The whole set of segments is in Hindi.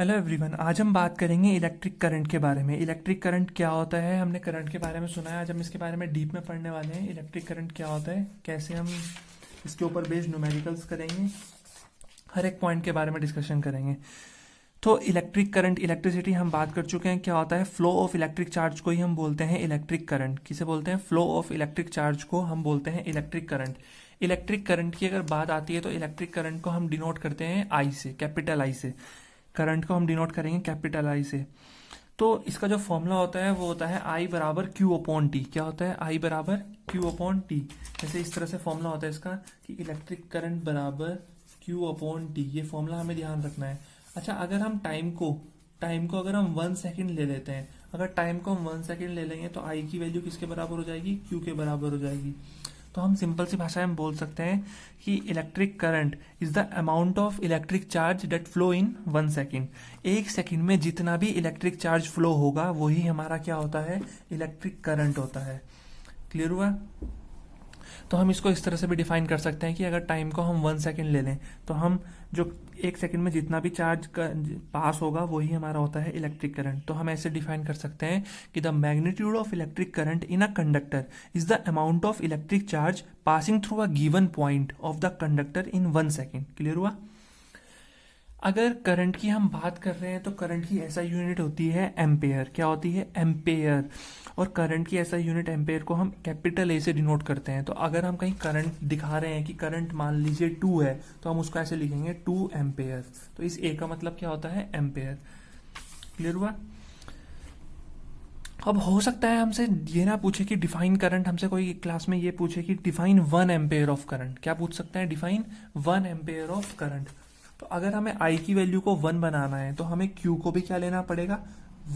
हेलो एवरीवन, आज हम बात करेंगे इलेक्ट्रिक करंट के बारे में। इलेक्ट्रिक करंट क्या होता है, हमने करंट के बारे में सुना है। आज हम इसके बारे में डीप में पढ़ने वाले हैं। इलेक्ट्रिक करंट क्या होता है, कैसे हम इसके ऊपर बेस्ड न्यूमेरिकल्स करेंगे, हर एक पॉइंट के बारे में डिस्कशन करेंगे। तो इलेक्ट्रिक करंट, इलेक्ट्रिसिटी हम बात कर चुके हैं। क्या होता है, फ्लो ऑफ इलेक्ट्रिक चार्ज को ही हम बोलते हैं इलेक्ट्रिक करंट। किसे बोलते हैं? फ्लो ऑफ इलेक्ट्रिक चार्ज को हम बोलते हैं इलेक्ट्रिक करंट। इलेक्ट्रिक करंट की अगर बात आती है तो इलेक्ट्रिक करंट को हम डिनोट करते हैं आई से, कैपिटल आई से। करंट को हम डिनोट करेंगे कैपिटल आई से। तो इसका जो फॉर्मूला होता है वो होता है आई बराबर क्यू अपॉन टी। क्या होता है? आई बराबर क्यू अपॉन टी। जैसे इस तरह से फॉर्मूला होता है इसका कि इलेक्ट्रिक करंट बराबर क्यू अपॉन टी। ये फॉर्मूला हमें ध्यान रखना है। अच्छा, अगर हम टाइम को अगर हम 1 सेकेंड ले लेते हैं, अगर टाइम को हम 1 सेकेंड ले लेंगे तो आई की वैल्यू किसके बराबर हो जाएगी? क्यू के बराबर हो जाएगी। तो हम सिंपल सी भाषा में बोल सकते हैं कि electric current is the amount of electric charge that flow in 1 second. 1 second में जितना भी इलेक्ट्रिक चार्ज फ्लो होगा वही हमारा क्या होता है? इलेक्ट्रिक करंट होता है। क्लियर हुआ? तो हम इसको इस तरह से भी डिफाइन कर सकते हैं कि अगर टाइम को हम 1 सेकेंड ले लें तो हम जो 1 सेकेंड में जितना भी चार्ज पास होगा वही हमारा होता है इलेक्ट्रिक करंट। तो हम ऐसे डिफाइन कर सकते हैं कि the magnitude of electric current in a conductor is the amount of electric charge passing through a given point of the conductor in 1 second. Clear हुआ? अगर करंट की हम बात कर रहे हैं तो करंट की ऐसा यूनिट होती है एम्पेयर। क्या होती है? एम्पेयर। और करंट की ऐसा यूनिट एम्पेयर को हम कैपिटल ए से डिनोट करते हैं। तो अगर हम कहीं करंट दिखा रहे हैं कि करंट मान लीजिए 2 है तो हम उसको ऐसे लिखेंगे 2 एम्पेयर। तो इस ए का मतलब क्या होता है? एम्पेयर। क्लियर हुआ? अब हो सकता है हमसे ये ना पूछे कि डिफाइन करंट, हमसे कोई क्लास में ये पूछे कि डिफाइन 1 एम्पेयर ऑफ करंट। क्या पूछ सकते हैं? Define 1 ampere of current. तो अगर हमें आई की वैल्यू को 1 बनाना है तो हमें क्यू को भी क्या लेना पड़ेगा?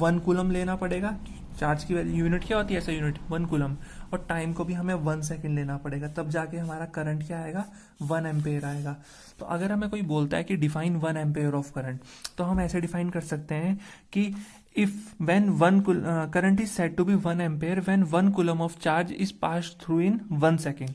1 कूलम लेना पड़ेगा। चार्ज की वैल्यू यूनिट क्या होती है? ऐसा यूनिट 1 कूलम। और टाइम को भी हमें 1 सेकेंड लेना पड़ेगा, तब जाके हमारा करंट क्या आएगा? 1 एम्पेयर आएगा। तो अगर हमें कोई बोलता है कि डिफाइन 1 एम्पेयर ऑफ करंट, तो हम ऐसे डिफाइन कर सकते हैं कि if when current is said to be 1 ampere when 1 coulomb of charge is pass through in 1 second.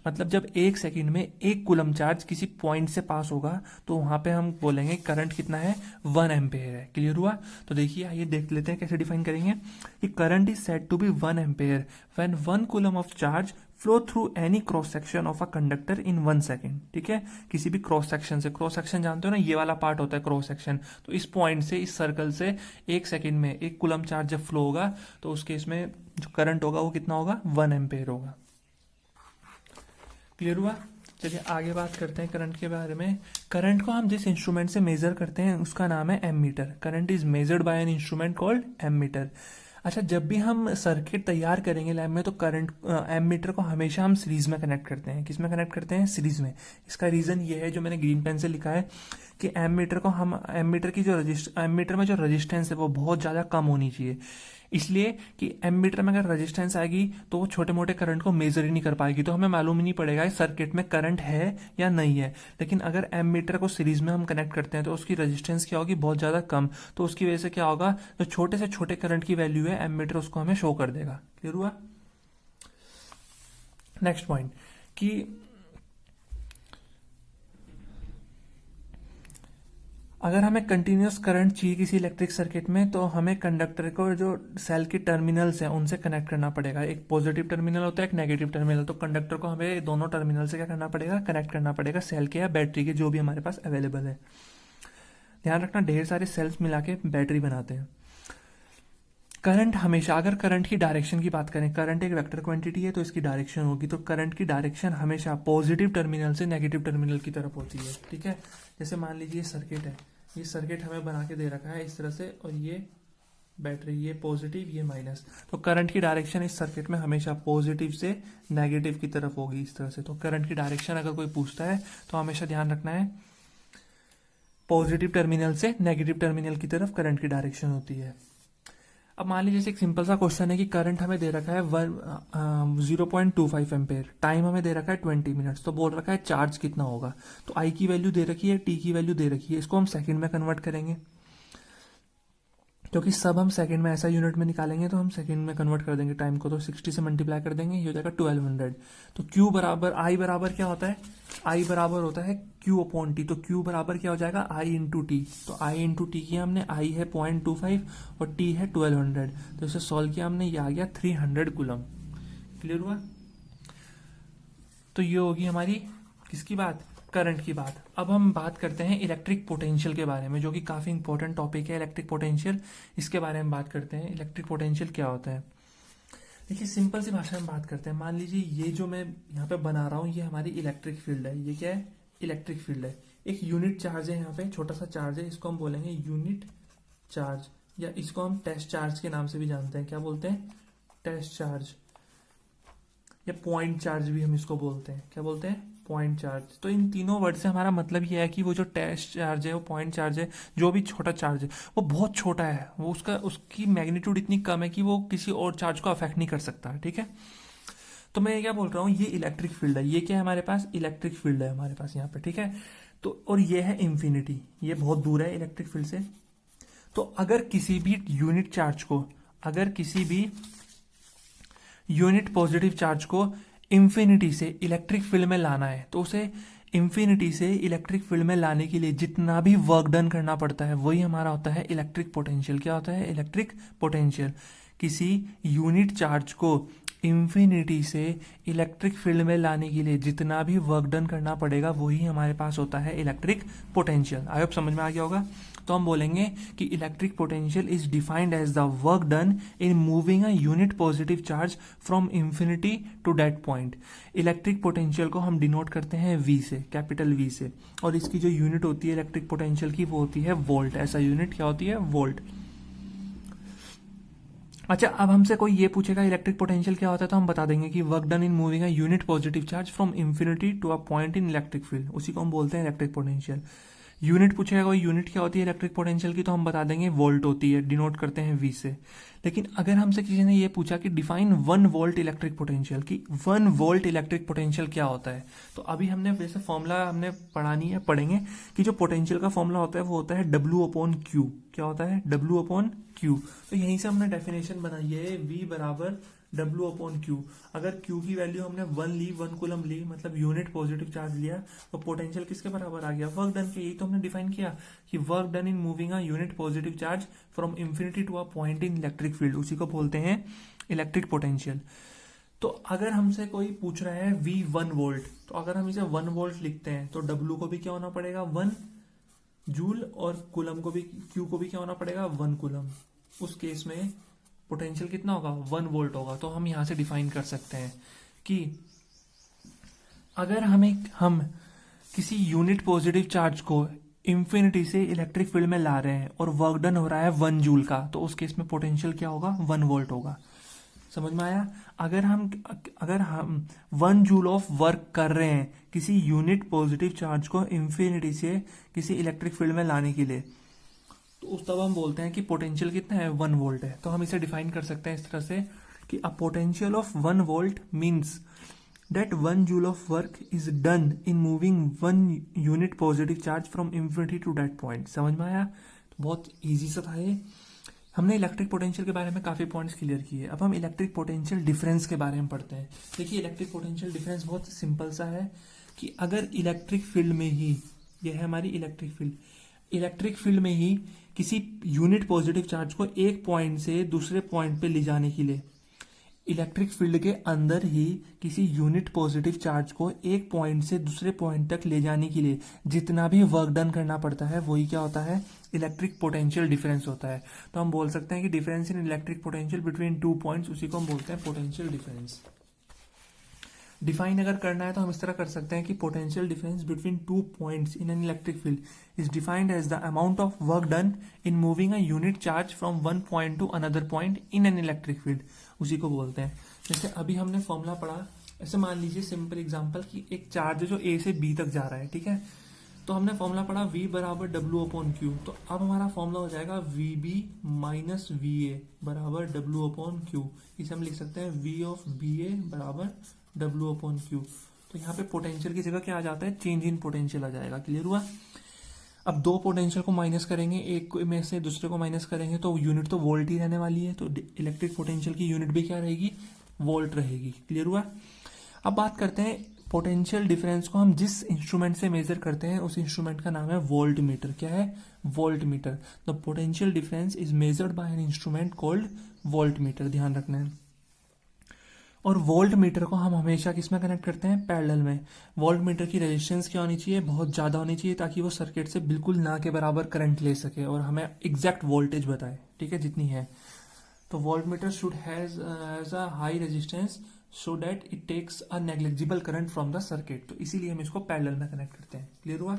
मतलब जब 1 सेकेंड में 1 कूलम चार्ज किसी पॉइंट से पास होगा तो वहां पे हम बोलेंगे करंट कितना है? 1 एम्पेयर है। क्लियर हुआ? तो देखिए, आइए देख लेते हैं कैसे डिफाइन करेंगे कि current is said to be 1 ampere when 1 coulomb of charge flow through any cross section of a conductor in 1 second. ठीक है, किसी भी क्रॉस सेक्शन से, क्रॉस सेक्शन जानते हो ना, ये वाला पार्ट होता है क्रॉस सेक्शन। तो इस पॉइंट से, इस सर्कल से 1 सेकेंड में 1 कूलम चार्ज जब फ्लो होगा तो उस केस में जो करंट होगा वो कितना होगा? 1 एम्पेयर होगा। क्लियर हुआ? चलिए आगे बात करते हैं करंट के बारे में। करंट को हम जिस इंस्ट्रूमेंट से मेजर करते हैं उसका नाम है ammeter. Current is measured by an instrument called ammeter. अच्छा, जब भी हम सर्किट तैयार करेंगे लैब में तो करंट एमीटर को हमेशा हम सीरीज में कनेक्ट करते हैं। किस में कनेक्ट करते हैं? सीरीज में। इसका रीजन ये है, जो मैंने ग्रीन पेन से लिखा है, कि एमीटर को हम, एमीटर की जो एमीटर में जो रेजिस्टेंस है वो बहुत ज्यादा कम होनी चाहिए। इसलिए कि एमीटर में अगर रेजिस्टेंस आएगी तो वो छोटे मोटे करंट को मेजर ही नहीं कर पाएगी, तो हमें मालूम ही नहीं पड़ेगा इस सर्किट में करंट है या नहीं है। लेकिन अगर एमीटर को सीरीज में हम कनेक्ट करते हैं तो उसकी रेजिस्टेंस क्या होगी? बहुत ज्यादा कम। तो उसकी वजह से क्या होगा? जो छोटे से छोटे करंट की वैल्यू है एमीटर उसको हमें शो कर देगा। क्लियर हुआ? नेक्स्ट पॉइंट कि अगर हमें कंटिन्यूस करंट चाहिए किसी इलेक्ट्रिक सर्किट में तो हमें कंडक्टर को जो सेल के टर्मिनल्स हैं उनसे कनेक्ट करना पड़ेगा। एक पॉजिटिव टर्मिनल होता है, एक नेगेटिव टर्मिनल। तो कंडक्टर को हमें दोनों टर्मिनल से क्या करना पड़ेगा? कनेक्ट करना पड़ेगा, सेल के या बैटरी के, जो भी हमारे पास अवेलेबल है। ध्यान रखना, ढेर सारे सेल्स मिला के बैटरी बनाते हैं। करंट हमेशा, अगर करंट की डायरेक्शन की बात करें, करंट एक वेक्टर क्वांटिटी है तो इसकी डायरेक्शन होगी, तो करंट की डायरेक्शन हमेशा पॉजिटिव टर्मिनल से नेगेटिव टर्मिनल की तरफ होती है। ठीक है, जैसे मान लीजिए सर्किट है, ये सर्किट हमें बना के दे रखा है इस तरह से, और ये बैटरी, ये पॉजिटिव ये माइनस। तो करंट की डायरेक्शन इस सर्किट में हमेशा पॉजिटिव से नेगेटिव की तरफ होगी इस तरह से। तो करंट की डायरेक्शन अगर कोई पूछता है तो हमेशा ध्यान रखना है पॉजिटिव टर्मिनल से नेगेटिव टर्मिनल की तरफ करंट की डायरेक्शन होती है। अब मान लीजिए एक सिंपल सा क्वेश्चन है कि करंट हमें दे रखा है 0.25 एम्पेयर, टाइम हमें दे रखा है 20 मिनट्स, तो बोल रखा है चार्ज कितना होगा। तो आई की वैल्यू दे रखी है, टी की वैल्यू दे रखी है, इसको हम सेकंड में कन्वर्ट करेंगे। क्योंकि सब हम सेकंड में ऐसा यूनिट में निकालेंगे तो हम सेकंड में कन्वर्ट कर देंगे टाइम को, तो 60 से मल्टीप्लाई कर देंगे, ये हो जाएगा 1200। तो Q बराबर आई बराबर क्या होता है, आई बराबर होता है Q अपॉन टी, तो Q बराबर क्या हो जाएगा आई इंटू टी। तो आई इंटू टी किया हमने, आई है 0.25 और टी है 1200, तो इसे सॉल्व किया हमने, ये आ गया 300 कूलम। क्लियर हुआ? तो ये होगी हमारी किसकी बात, करंट की बात। अब हम बात करते हैं इलेक्ट्रिक पोटेंशियल के बारे में, जो कि काफी इंपॉर्टेंट टॉपिक है इलेक्ट्रिक पोटेंशियल। इसके बारे में बात करते हैं, इलेक्ट्रिक पोटेंशियल क्या होता है। देखिए सिंपल सी भाषा में बात करते हैं। मान लीजिए ये जो मैं यहाँ पे बना रहा हूँ ये हमारी इलेक्ट्रिक फील्ड है। ये क्या है, इलेक्ट्रिक फील्ड है। एक यूनिट चार्ज है, यहाँ पे छोटा सा चार्ज है, इसको हम बोलेंगे यूनिट चार्ज, या इसको हम टेस्ट चार्ज के नाम से भी जानते हैं। क्या बोलते हैं, टेस्ट चार्ज, या पॉइंट चार्ज भी हम इसको बोलते हैं। क्या बोलते हैं, पॉइंट चार्ज। तो इन तीनों वर्ड से हमारा मतलब ये है कि वो जो टेस्ट चार्ज है, वो पॉइंट चार्ज है, जो भी छोटा चार्ज है वो बहुत छोटा है, वो उसकी मैग्नीट्यूड इतनी कम है कि वो किसी और चार्ज को अफेक्ट नहीं कर सकता। ठीक है, तो मैं क्या बोल रहा हूँ, ये इलेक्ट्रिक फील्ड है। ये क्या है हमारे पास, इलेक्ट्रिक फील्ड है हमारे पास यहाँ पे। ठीक है, तो और ये है इंफिनिटी, ये बहुत दूर है इलेक्ट्रिक फील्ड से। तो अगर किसी भी यूनिट चार्ज को, अगर किसी भी यूनिट पॉजिटिव चार्ज को इंफिनिटी से इलेक्ट्रिक फील्ड में लाना है, तो उसे इंफिनिटी से इलेक्ट्रिक फील्ड में लाने के लिए जितना भी वर्क डन करना पड़ता है वही हमारा होता है इलेक्ट्रिक पोटेंशियल। क्या होता है, इलेक्ट्रिक पोटेंशियल। किसी यूनिट चार्ज को इंफिनिटी से इलेक्ट्रिक फील्ड में लाने के लिए जितना भी वर्क डन करना पड़ेगा वही हमारे पास होता है इलेक्ट्रिक पोटेंशियल। आई होप समझ में आ गया होगा। तो हम बोलेंगे कि electric potential is defined as the work done in moving a unit positive charge from infinity to that point. Electric potential को हम डिनोट करते हैं V से, कैपिटल V से, और इसकी जो यूनिट होती है इलेक्ट्रिक पोटेंशियल की वो होती है वोल्ट। ऐसा यूनिट क्या होती है, वोल्ट। अच्छा, अब हमसे कोई ये पूछेगा इलेक्ट्रिक पोटेंशियल क्या होता है, तो हम बता देंगे कि work done in moving a unit positive charge from infinity to a point in electric field, उसी को हम बोलते हैं इलेक्ट्रिक पोटेंशियल। यूनिट पूछेगा कोई, यूनिट क्या होती है इलेक्ट्रिक पोटेंशियल की, तो हम बता देंगे वोल्ट होती है, डिनोट करते हैं V से। लेकिन अगर हमसे किसी ने ये पूछा कि डिफाइन 1 वोल्ट इलेक्ट्रिक पोटेंशियल, की 1 वोल्ट इलेक्ट्रिक पोटेंशियल क्या होता है, तो अभी हमने वैसे फॉर्मूला हमने पढ़ानी है, पढ़ेंगे कि जो पोटेंशियल का फॉर्मूला होता है वो होता है W/Q। क्या होता है, W/Q। तो यहीं से हमने डेफिनेशन बनाई है, V बराबर W/Q। अगर Q की वैल्यू हमने 1 ली, 1 कूलम ली, मतलब यूनिट पॉजिटिव चार्ज लिया, तो पोटेंशियल किसके बराबर आ गया, वर्क डन के। यही तो हमने डिफाइन किया कि work done in moving a unit positive charge from infinity to a point in electric field, उसी को बोलते हैं इलेक्ट्रिक पोटेंशियल। तो अगर हमसे कोई पूछ रहा है V 1 वोल्ट, तो अगर हम इसे 1 वोल्ट लिखते हैं तो W को भी क्या होना पड़ेगा, 1 जूल, और कूलम को भी, Q को भी क्या होना पड़ेगा, 1 कूलम। उस केस में पोटेंशियल कितना होगा, 1 वोल्ट होगा। तो हम यहां से डिफाइन कर सकते हैं कि अगर हम किसी यूनिट पॉजिटिव चार्ज को इंफिनिटी से इलेक्ट्रिक फील्ड में ला रहे हैं और वर्क डन हो रहा है 1 जूल का, तो उस केस में पोटेंशियल क्या होगा, 1 वोल्ट होगा। समझ में आया। अगर हम 1 जूल ऑफ वर्क कर रहे हैं किसी यूनिट पॉजिटिव चार्ज को इंफिनिटी से किसी इलेक्ट्रिक फील्ड में लाने के लिए, तो उस तब हम बोलते हैं कि पोटेंशियल कितना है, 1 वोल्ट है। तो हम इसे डिफाइन कर सकते हैं इस तरह से कि a potential of 1 volt means that 1 joule of work is done in moving 1 unit positive charge from infinity to that point। समझ में आया। तो बहुत इजी सा था ये। हमने इलेक्ट्रिक पोटेंशियल के बारे में काफी पॉइंट्स क्लियर किए। अब हम इलेक्ट्रिक पोटेंशियल डिफरेंस के बारे में पढ़ते हैं। देखिए इलेक्ट्रिक पोटेंशियल डिफरेंस बहुत सिंपल सा है कि अगर इलेक्ट्रिक फील्ड में ही, यह है हमारी इलेक्ट्रिक फील्ड, इलेक्ट्रिक फील्ड में ही किसी यूनिट पॉजिटिव चार्ज को एक पॉइंट से दूसरे पॉइंट पे ले जाने के लिए, इलेक्ट्रिक फील्ड के अंदर ही किसी यूनिट पॉजिटिव चार्ज को एक पॉइंट से दूसरे पॉइंट तक ले जाने के लिए जितना भी वर्क डन करना पड़ता है वही क्या होता है, इलेक्ट्रिक पोटेंशियल डिफरेंस होता है। तो हम बोल सकते हैं कि difference in electric potential between 2 points, उसी को हम बोलते हैं पोटेंशियल डिफरेंस। डिफाइन अगर करना है तो हम इस तरह कर सकते हैं कि potential difference between 2 points in an electric field is defined as the amount of work done in moving a unit charge from 1 point to another point in an electric field, उसी को बोलते हैं। जैसे अभी हमने फॉर्मूला पढ़ा, ऐसे मान लीजिए सिंपल एग्जांपल कि एक चार्ज जो A से B तक जा रहा है, ठीक है। तो हमने फॉर्मूला पढ़ा V बराबर W/Q। तो अब हमारा फॉर्मूला हो जाएगा VB माइनस VA बराबर W/Q। इसे हम लिख सकते हैं V ऑफ BA बराबर W/Q। तो यहाँ पे पोटेंशियल की जगह क्या आ जाता है, चेंज इन पोटेंशियल आ जाएगा। क्लियर हुआ। अब दो पोटेंशियल को माइनस करेंगे, एक में से दूसरे को माइनस करेंगे तो यूनिट तो वोल्ट ही रहने वाली है, तो इलेक्ट्रिक पोटेंशियल की यूनिट भी क्या रहेगी, वोल्ट रहेगी। क्लियर हुआ। अब बात करते हैं पोटेंशियल डिफरेंस को हम जिस इंस्ट्रूमेंट से मेजर करते हैं उस इंस्ट्रूमेंट का नाम है वोल्ट मीटर। क्या है, volt meter. The potential difference is measured by an instrument called volt meter, ध्यान रखना है। और वोल्ट मीटर को हम हमेशा किसमें कनेक्ट करते हैं, पैरेलल में। वोल्ट मीटर की रेजिस्टेंस क्या होनी चाहिए, बहुत ज़्यादा होनी चाहिए, ताकि वो सर्किट से बिल्कुल ना के बराबर करंट ले सके और हमें एग्जैक्ट वोल्टेज बताए, ठीक है, जितनी है। तो voltmeter should has a high resistance so that it takes a negligible current from the circuit, तो इसीलिए हम इसको पैरेलल में कनेक्ट करते हैं। क्लियर हुआ।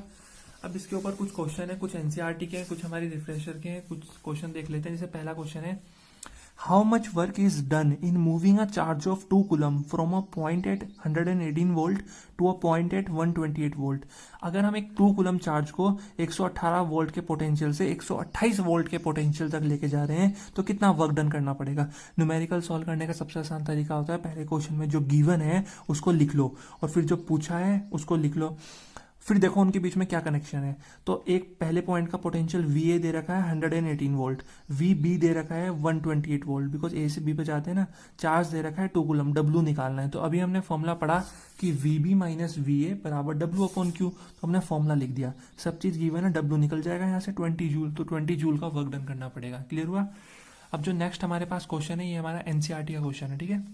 अब इसके ऊपर कुछ क्वेश्चन है, कुछ एनसीईआरटी के हैं, कुछ हमारी रिफ्रेशर के हैं, कुछ क्वेश्चन देख लेते हैं। जैसे पहला क्वेश्चन है, how much work is done in moving a charge of 2 coulomb from a point at 118 volt to a point at 128 volt. अगर हम एक 2 कूलम चार्ज को 118 वोल्ट के पोटेंशियल से 128 वोल्ट के पोटेंशियल तक लेके जा रहे हैं तो कितना वर्क डन करना पड़ेगा। न्यूमेरिकल सॉल्व करने का सबसे आसान तरीका होता है, पहले क्वेश्चन में जो गिवन है उसको लिख लो और फिर जो पूछा है उसको लिख लो, फिर देखो उनके बीच में क्या कनेक्शन है। तो एक पहले पॉइंट का पोटेंशियल VA दे रखा है 118 वोल्ट, VB दे रखा है 128 वोल्ट, बिकॉज A से B पे जाते हैं ना। चार्ज दे रखा है 2 कूलम, W निकालना है। तो अभी हमने फॉर्मूला पढ़ा कि VB माइनस VA बराबर W अपॉन Q, तो हमने फॉर्मूला लिख दिया। सब चीज गिवन है, W निकल जाएगा यहाँ से 20 जूल, तो 20 जूल का वर्क डन करना पड़ेगा। क्लियर हुआ। अब जो नेक्स्ट हमारे पास क्वेश्चन है ये हमारा एनसीईआरटी का क्वेश्चन है, ठीक है।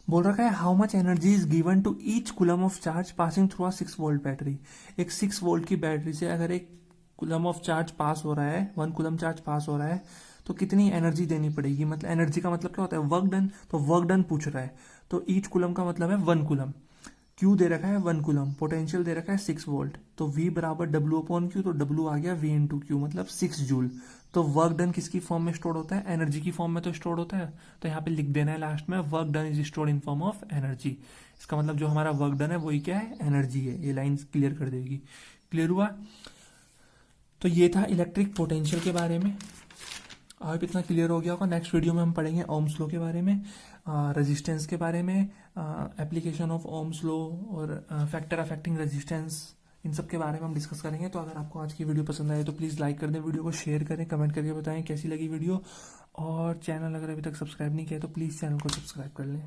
बोल रखा है how much energy is given to each coulomb of charge passing through a 6 volt battery. एक 6 वोल्ट की बैटरी से अगर एक कूलम ऑफ चार्ज पास हो रहा है, 1 कूलम चार्ज पास हो रहा है, तो कितनी एनर्जी देनी पड़ेगी। मतलब एनर्जी का मतलब क्या होता है, वर्क डन। तो वर्क डन पूछ रहा है, तो ईच कूलम का मतलब है 1 कूलम। Q दे रखा है 1 कूलम, पोटेंशियल दे रखा है 6 वोल्ट, तो V बराबर W अपॉन Q, तो W आ गया V इंटू Q, मतलब 6 जूल। तो वर्क डन किसकी फॉर्म में स्टोर होता है, एनर्जी की फॉर्म में तो स्टोर होता है। तो यहाँ पे लिख देना है लास्ट में, work done is stored in form of energy. इसका मतलब जो हमारा वर्क डन है वही क्या है, एनर्जी है। ये लाइन क्लियर कर देगी। क्लियर हुआ। तो ये था इलेक्ट्रिक पोटेंशियल के बारे में। अब इतना क्लियर हो गया होगा। नेक्स्ट वीडियो में हम पढ़ेंगे ओम्स लॉ के बारे में, रेजिस्टेंस के बारे में, एप्लीकेशन ऑफ ओम्स लॉ और फैक्टर अफेक्टिंग रेजिस्टेंस, इन सब के बारे में हम डिस्कस करेंगे। तो अगर आपको आज की वीडियो पसंद आए तो प्लीज़ लाइक कर दें, वीडियो को शेयर करें, कमेंट करके बताएं कैसी लगी वीडियो। और चैनल अगर अभी तक सब्सक्राइब नहीं किया तो प्लीज़ चैनल को सब्सक्राइब कर लें।